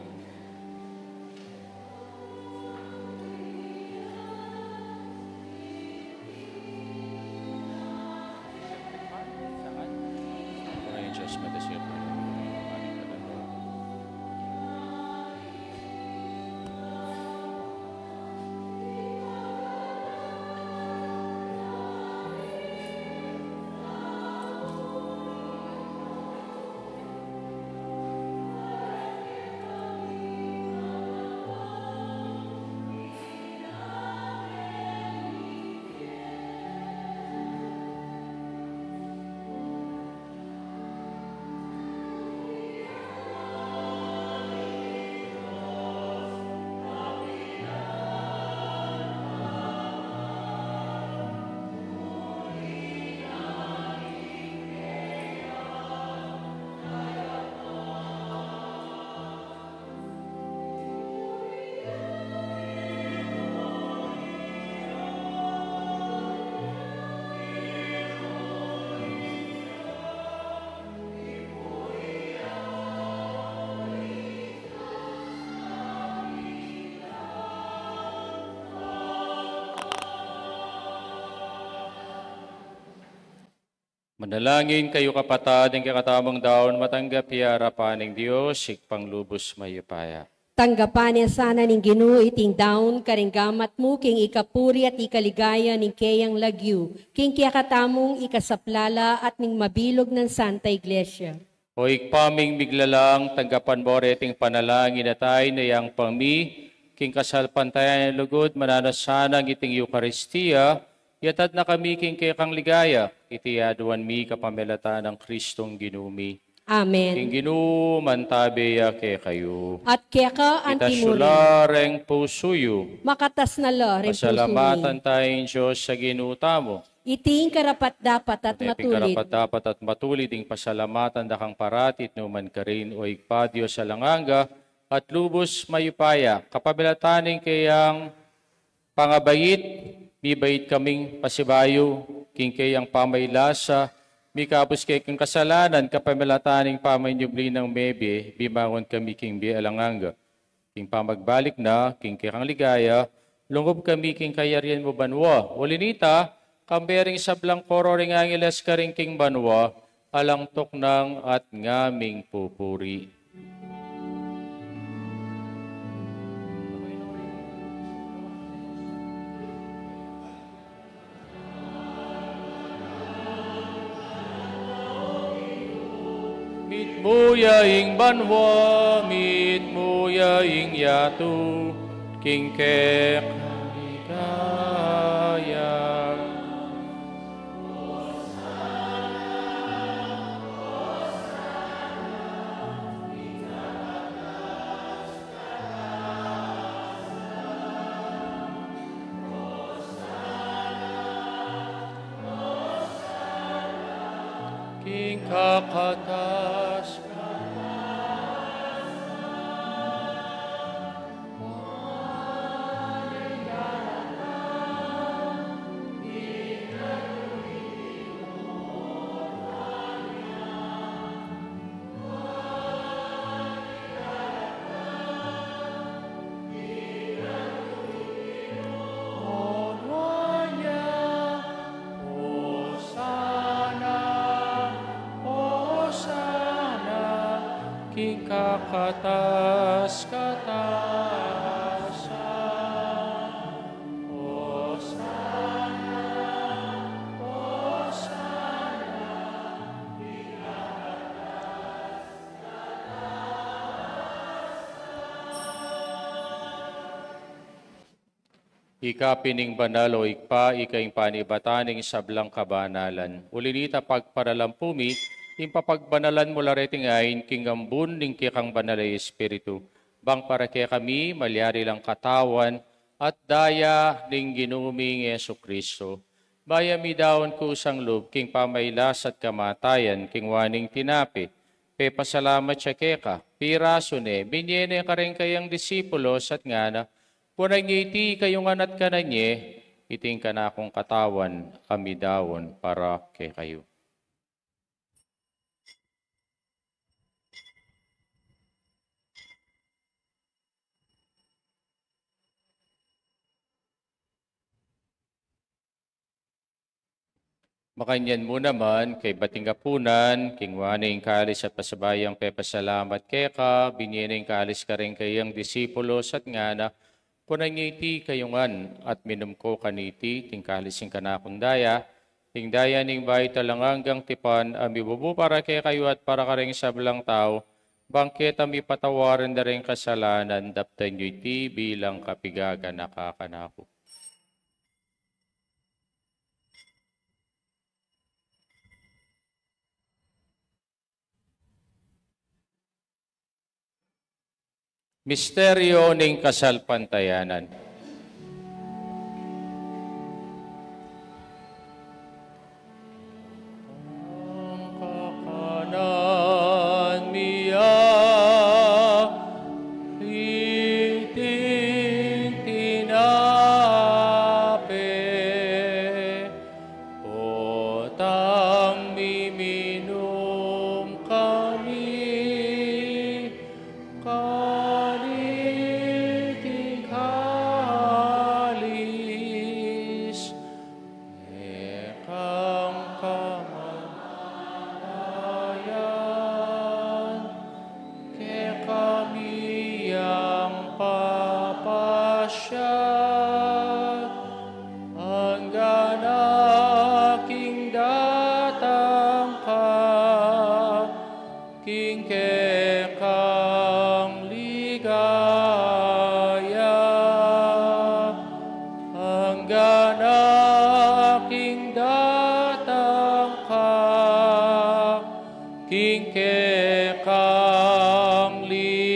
Purihin Diyos, may tasiglaban pa rin kami gawain kinapinig. Manalangin kayo kapatid, ang kakatamang daon, matanggap harapan ng Diyos, sikpang lubos mayupaya. Tanggapan niya sana ning Ginoo iting daon karinggamat mo king ikapuri at ikaligaya ning kayang lagyu, king kiyakatamong ikasaplala at ning mabilog ng Santa Iglesia. O ikpaming miglalang, tanggapan mo reting panalangin na tayo na yang pangmi, king kasalpantayan ng lugod, mananasanang iting Eucharistia, yatad na kami king kayakang ligaya, itiyaduan mi kapamelata ng Kristong Ginumi. Amen. King Ginoo, mantabeya kay kayo. At kaya ka antimurin, Itasyulareng pusuyo. makatas na la rin Pasalamatan tayong Diyos sa ginutamo. Iting karapat dapat at Iping matulid. karapat dapat at matulid ang pasalamatan dakang paratit numan ka rin o ikpadyo sa langanga at lubos mayupaya. Kapabilataning kayang pangabayit, bibait kaming pasibayo, king kayang pamaylasa, mikapos kay kang kasalanan, kapamilataning pamanyubli ng mebe, bimangon kami king bialanganga. King pamagbalik na, king kayang ligaya, lungob kami king kayarian mo banwa. Ulinita, kambering sablang koro ring angeles ka ring king banwa, alang toknang at ngaming pupuri. Mit muya ing banwa, mit muya ing yatu, king kek ligaya. King kakatas, king kakatas katasan. Hosana, Hosana, ikapining banal o ikpa, ikaing panibataning sablang kabanalan. Ulinita pagparalampumi, impapagbanalan mo lareting ayin, kingambun ning kikang banalay espiritu. Bang para kaya kami, malyari lang katawan, at daya ning ginuming Yesu Kristo. Bayami daon kusang loob, king pamaylas at kamatayan, king waning tinapi. Pe pasalamat siya keka, piraso ne, binyene ka rin kayang disipulos at ngana, punang iti kayong anat ka na nye, iting ka na akong katawan, kami daon para kay kayo. Makanyan mo naman, kay bating kapunan, kingwaning kalis at pasabayang pepasalamat keka, binyening kalis ka rin kayang disipulos at ngana, punangiti kayungan at minumko kaniti, tingkalising kanakundaya, tingdaya ning bayi talanganggang tipan, amibubu para kay kayo at para ka rin sablang tao, bangket ami patawaran na rin kasalanan, daptan nyo iti bilang kapigaga nakakanako. Misteryo ning kasalpantayanan. Ang kakanan miya, iting tinape, potang miminum kami, kaniting kalis, ekang kamatayan, ke kami ang papasya, hanggang aking datang ka, king kekang ligaya, hanggang aking datang ka, king kekang ligaya.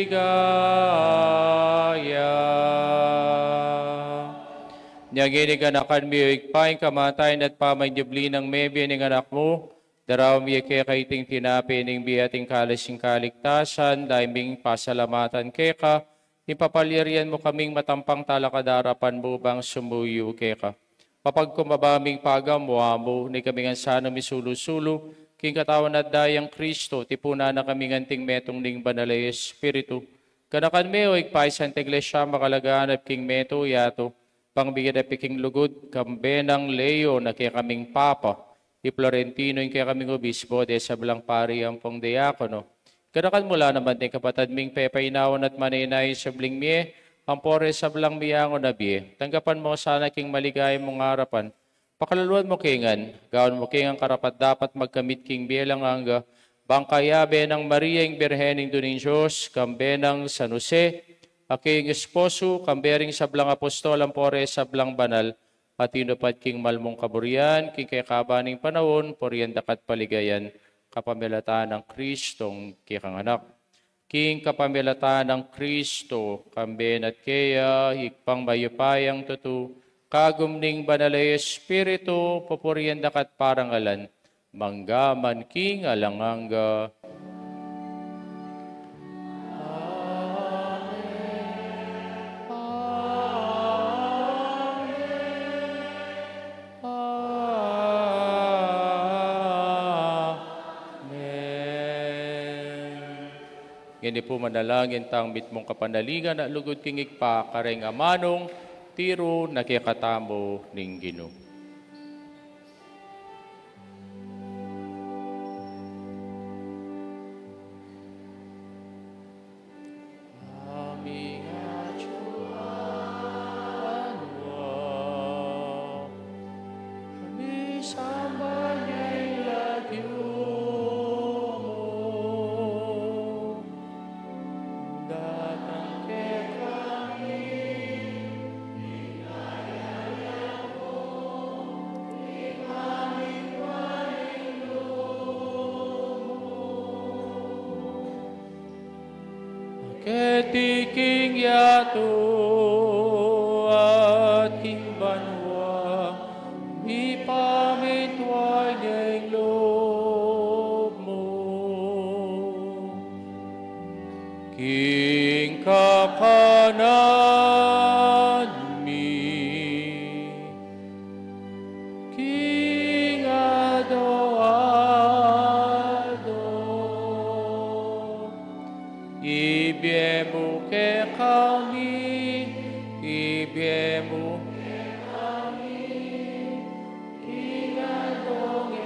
Nyagini kanakan mi ikpaing kamatayan at pamanyubli ng mebe ng anak mo, daraw mi kaiting tinapi ng biyating kalasing kaligtasan, daiming pasalamatan keka, ipapalirian mo kaming matampang talakadarapan mo bang sumuyo keka. Papagkumabaming pagamuha mo, ni kaming ansano misulu-sulu, king katawan at dayang Kristo, tipuna na kaming anting metong ning banalay Espiritu. Kanakan mi o ikpaisan ta iglesia makalagaan at king meto yato, pangbigyan at piking lugod, kambenang Leo na kaya kaming Papa, di Florentino yung kaya kaming obispo, de sa belang pari ang pong diakono. Kanakan mula naman din kapatid ming pepainawan at maninay sa bling miye, ang pore sa belang miyango na biye. Tanggapan mo sana king maligay mong harapan. Pakalaluan mo kingan, gawin mo kingan karapat dapat magkamit king bilang hangga, bangkayabe ng Maria yung Birhening Duning Diyos, kambe ng San Jose, aking esposo, kambering sa blang apostol, ang pore sa blang banal, patinupad king malmong kaburian, king kay kabaning panahon, poriyan dakat paligayan, kapamilatan ng Kristong kikang anak. King kapamilatan ng Kristo, kamben at kaya, hikpang mayupayang tutu, kagumning banalay Espiritu, pupuriyan dakat parangalan, manggaman king alanganga. Hindi po manalangin tang mitmong kapanaligan na lugod kingig pa kareng amanong tiro nakikatamo ning Ginoo. Aming acuan mo, kami samba niya'y lagyo mo. Datang ke kami, inayaya mo, imaming waring loob mo. Ketiking yato at king banwa, ipamitway niya'y loob mo. King kakanan mi, King ado-ado, ibiemu ke kami, ibiemu ke kami, King adong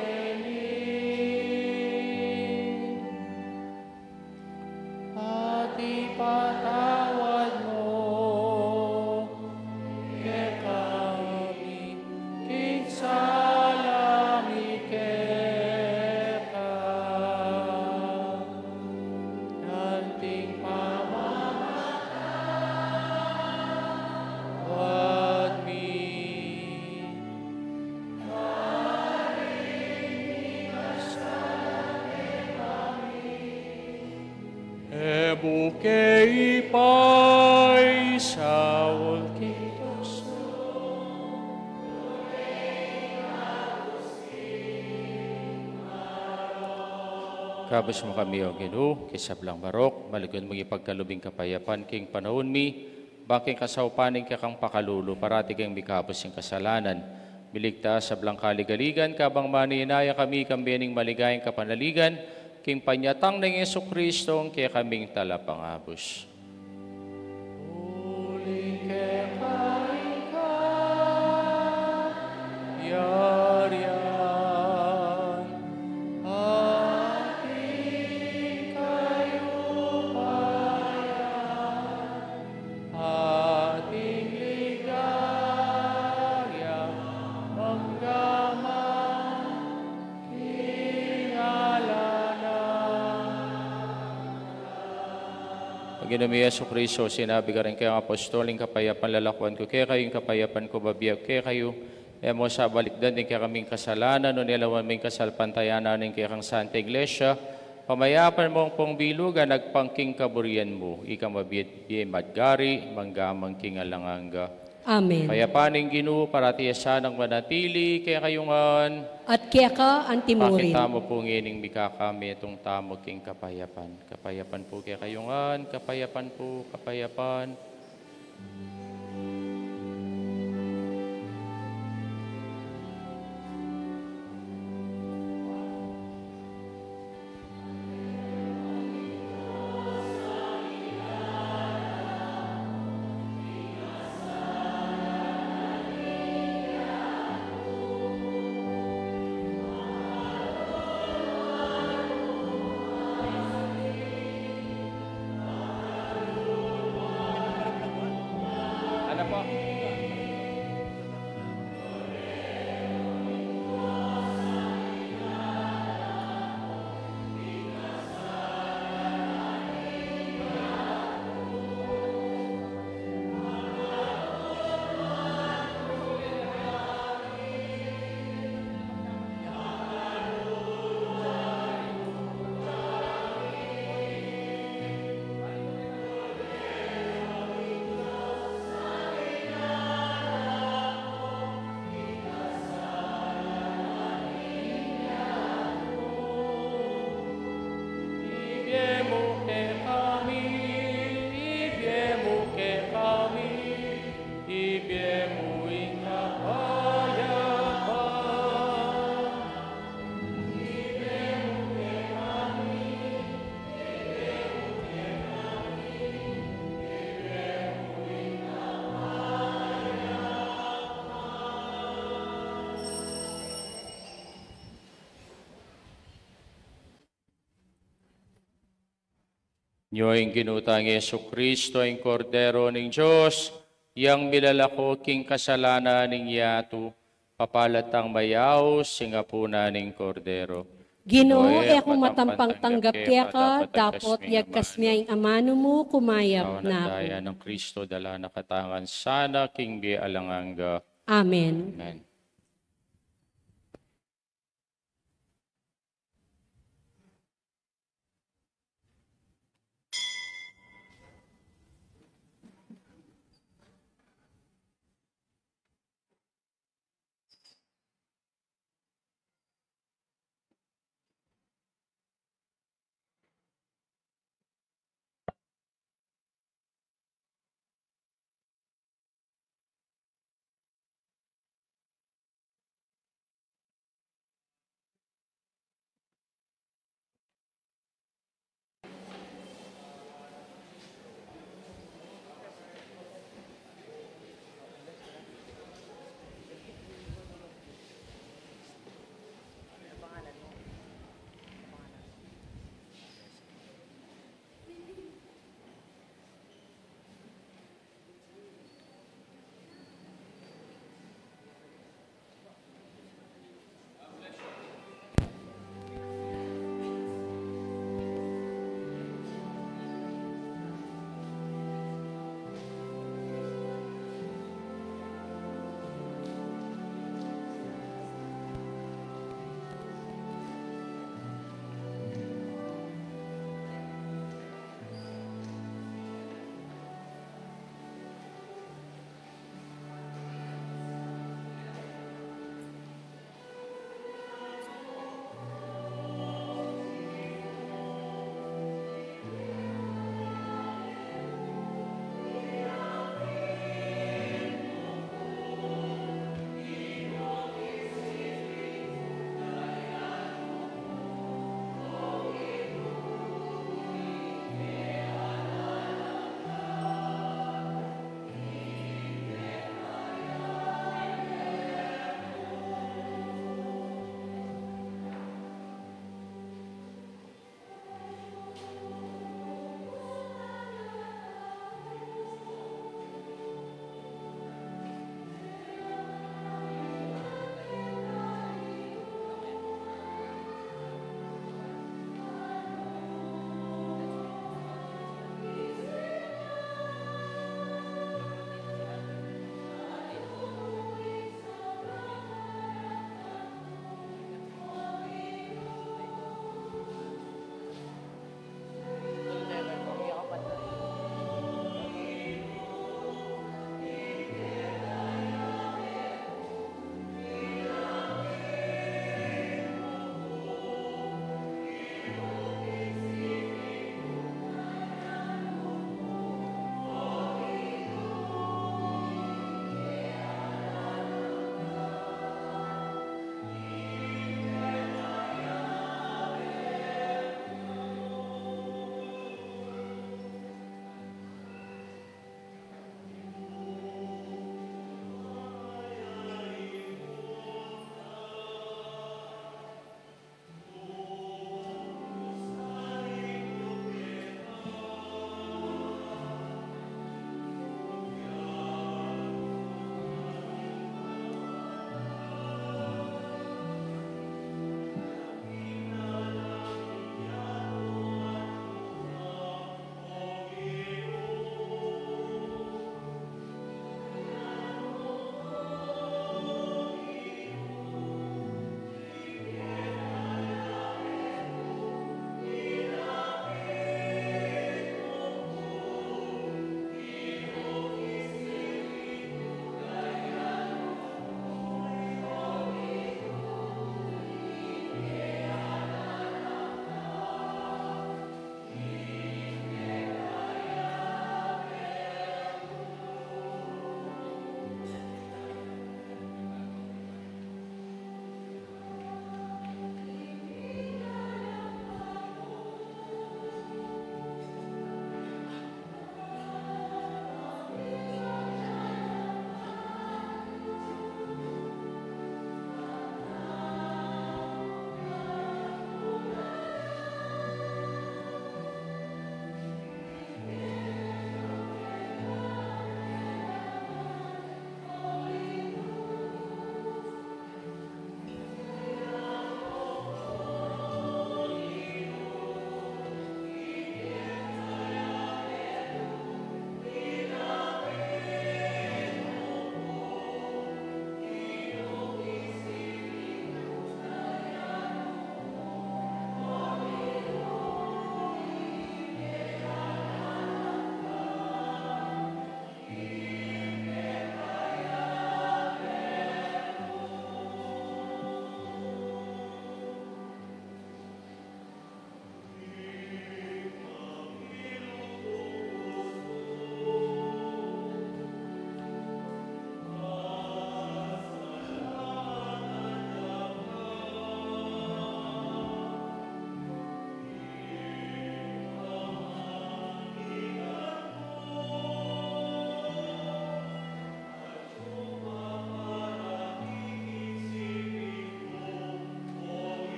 Kabos mo kami, O Ginoo, kisablang barok, maligon mong ipagkalubing kapayapan, king panahon mi, baking kasaupaning kakang pakalulo, parati kang mikabos yung kasalanan. Miligtas sa blang kaligaligan, kabang maninaya kami, kambiyaning maligayang kapanaligan, king panyatang ng Yesu Kristo, kaya kaming talapangabos. Uli kay ka, yarian, ating kayo payan, ating ligaya, manggaman, Panginoon Yesu Kristo, sinabi ka rin kayong apostoling kapayapan lalakwan ko, kaya kayong kapayapan ko babiyag, kaya kayo, mo sa balikdan din kaya kaming kasalanan, no nilawan ming kasalpantayanan ng kaya kang Santa Iglesia, pamayapan mo ang pong bilugan, nagpangking kaburian mo, ika mabiyad madgari, manggamang kingalanganga. Amen. Payapaning Ginoo, parati sanang manatili, kaya kayungan, At kaya ka ang timurin. pakita mo po ngining mikakami itong tamo king kapayapan. Kapayapan po kaya kayungan, kapayapan po, kapayapan. Ano po? Nyo'y ginutang Yesu Kristo, ang kordero ng Diyos, yang milalako king kasalanan ng yato, papalatang mayaw, singapuna ng kordero. Ginoo, akong matampang tanggap kaya ka, dapat yagkas miya ang amano mo, kumayap na ako. Daya ng Kristo, dala nakatangan sana, king bi alanganga. Amen. Amen.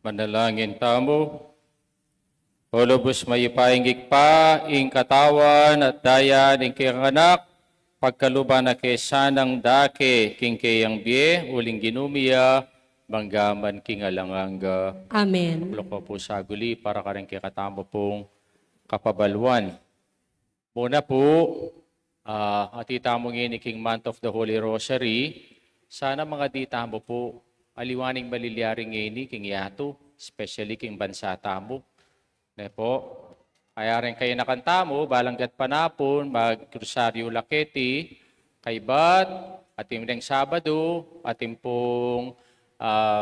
Manalangin tamo. O lubos mayipahingig pa, ing katawan at dayan, ing kayang anak, pagkaluban na kesanang dake, king kayang biye, uling ginumiya, banggaman king alanganga. Amen. Loko po sa guli para ka rin kay katamo pong kapabalwan. Muna po, atita mo king month of the Holy Rosary, sana mga dita mo po, aliwaning malilyaring ngini king yato, especially king bansa tamo. Ne po, kaya rin kayo nakantamo, balanggat panapon, mag-Rosario Laketi, kaybat, ating ring Sabado, ating pong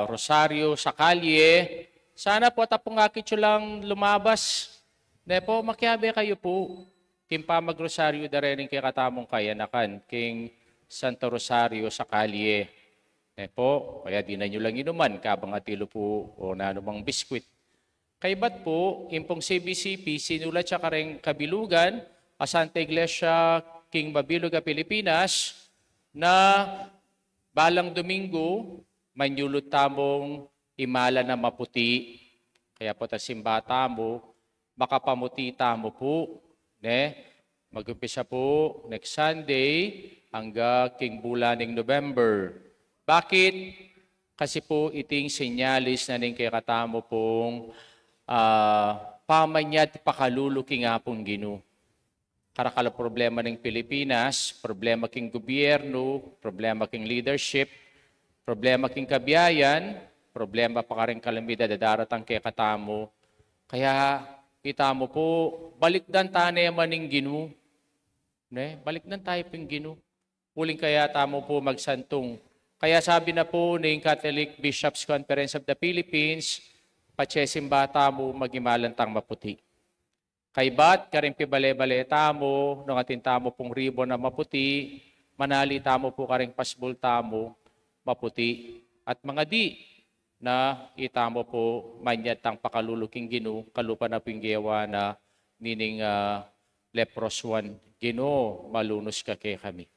Rosario sa kalye. Sana po tapong akit lang lumabas. Ne po, makiabe kayo po. Kimpa mag-Rosario darening kay katamong kayanakan, king Santo Rosario sa kalye. Ne po, kaya di na nyo lang inuman, kabang atilo po o na anumang biskwit. Kaybat po, impong CBCP, sinulat siya kareng kabilugan, a Santa Iglesia, King Babiloga, Pilipinas, na balang Domingo, manyulot tamong imala na maputi. Kaya po tasimba tamo, makapamuti tamo po. Ne? Mag-umpisa po next Sunday hanggang king bulaning November. Bakit? Kasi po iting senyalis na ning kay katamo pong pamanyat pakaluluki nga pong Ginoo. Karakala problema ng Pilipinas, problema king gobyerno, problema king leadership, problema king kabiyayan, problema pa ka rin kalamidad na daratang kay katamo. Kaya kita mo po, balikdan tayo maning Ginoo. Ne? Balikdan tayo pong Ginoo. Uling kaya tamo po magsantong. Kaya sabi na po ng Catholic Bishops Conference of the Philippines, patsesimba tamo magimalantang maputi. Kaybat, karing pibale-bale tamo, nung atin tamo pong ribbon na maputi, manali tamo po karing pasbol tamo, maputi. At mga di, na itamo po manyatang pakaluluking Ginoo, kalupa na pinggewa na nining lepros one. Ginoo, malunos ka kay kami.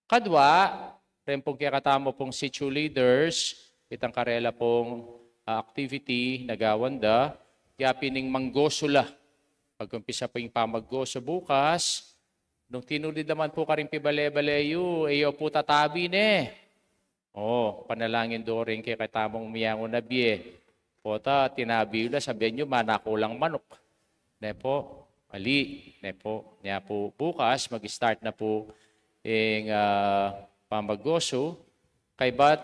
Kadwa, rin pong katamo pong situ leaders, itang karela pong activity, nagawanda, kaya pining manggosula. Pag-umpisa po yung pamaggoso bukas, nung tinulid naman po karing pibale-baleyo, iyo po tatabi ne. Panalangin do rin kay katamong miyango na biye. Pota, tinabi yun, sabihan nyo, manakulang manok. Ne po, ali, ne po. Niya po bukas, mag-start na po yung pamaggoso. Kaybat,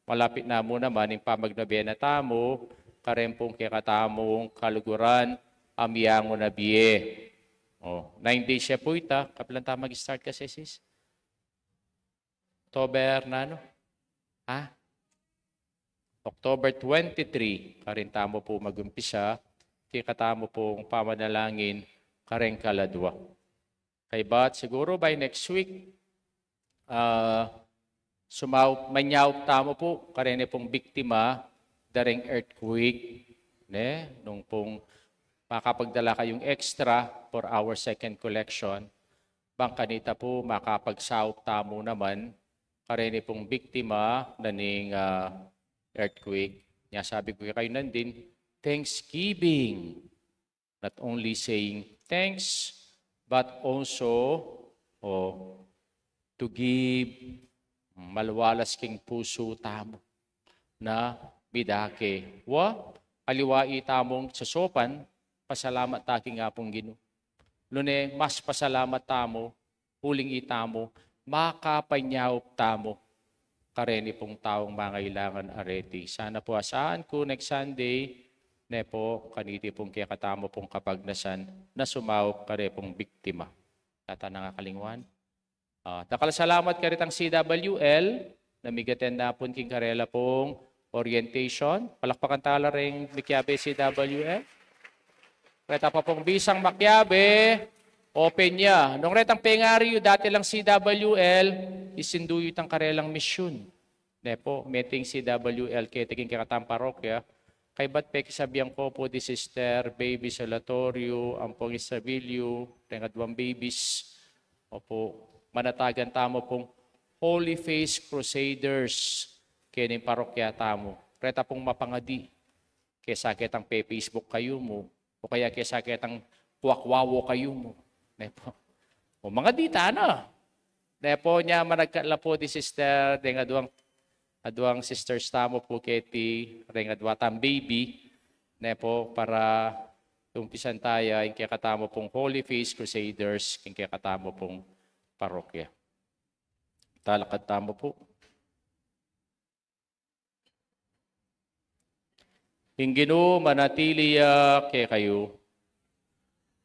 malapit na mo naman yung pamagnabena tamo, karempong kay katamong kaluguran, amiyango na biye. 9 days siya po ita. Kapilan tayo mag-start kasi sis? October na ano? October 23, karintamo po mag-umpisa, kikatamo pong pamanalangin, kareng kaladwa. Kaybat, siguro by next week, manyawp tamo po, karene pong biktima, daring earthquake, ne? Nung pong makapagdala kayong extra for our second collection, bangkanita po makapagsawp tamo naman, karene pong biktima na ning earthquake. Niya sabi ko kayo nandin, Thanksgiving. Not only saying thanks, but also to give malwalas king puso tamo na bidake. Aliwai tamong sa sopan, pasalamat taking nga pong Ginoo. Lune, mas pasalamat tamo, huling itamo, makapanyawp tamo, kareni pong taong mangailangan areti. Sana po asaan ko next Sunday, ne po, kaniti pong kaya katamo pong kapagnasan, na sumawp kare pong biktima. Tata na nga kalingwan. Nakalasalamat ka ritang CWL, namigaten na po king karela pong orientation. Palakpakan tala rin Mikiabe CWL. Reta pa pong bisang Makiabe, open niya. Nung retang pengaryo, dati lang CWL, isinduyo itang karelang misyon. Nepo, meeting CWL, kaya kakatang parokya. Kay ba't sabihan ko po di Sister Baby Salatorio, Ampong Isabilio, tengadwang babies. Opo, manatagan tamo pong Holy Face Crusaders, kaya parokya tamo. Reta pong mapangadi. Kesakit ang Facebook kayo mo. O kaya kesakit ang kuwakwawo kayo mo. Nepo. O mga dita, ano? Nepo niya managkala po di sister, deng aduang sisters tamo po keti, ring adwatang baby. Nepo para umpisan tayo, yung katamo pong Holy Face Crusaders, yung katamo pong parokya. Talakad tamo po. Ingino manatiliya kay kayo.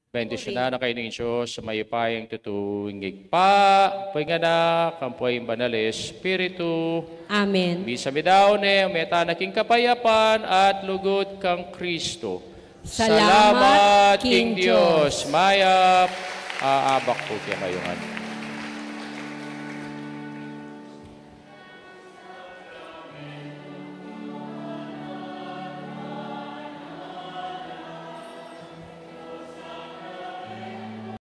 Bendisyonan na kayo ng Diyos sa may payang tutuwing pa, panganak, kampuay banal Espiritu. Amen. Bisa midaw ne, meta naking kapayapan at lugod kang Kristo. Salamat, King Diyos. Mayap, aabak po kaya mayungan.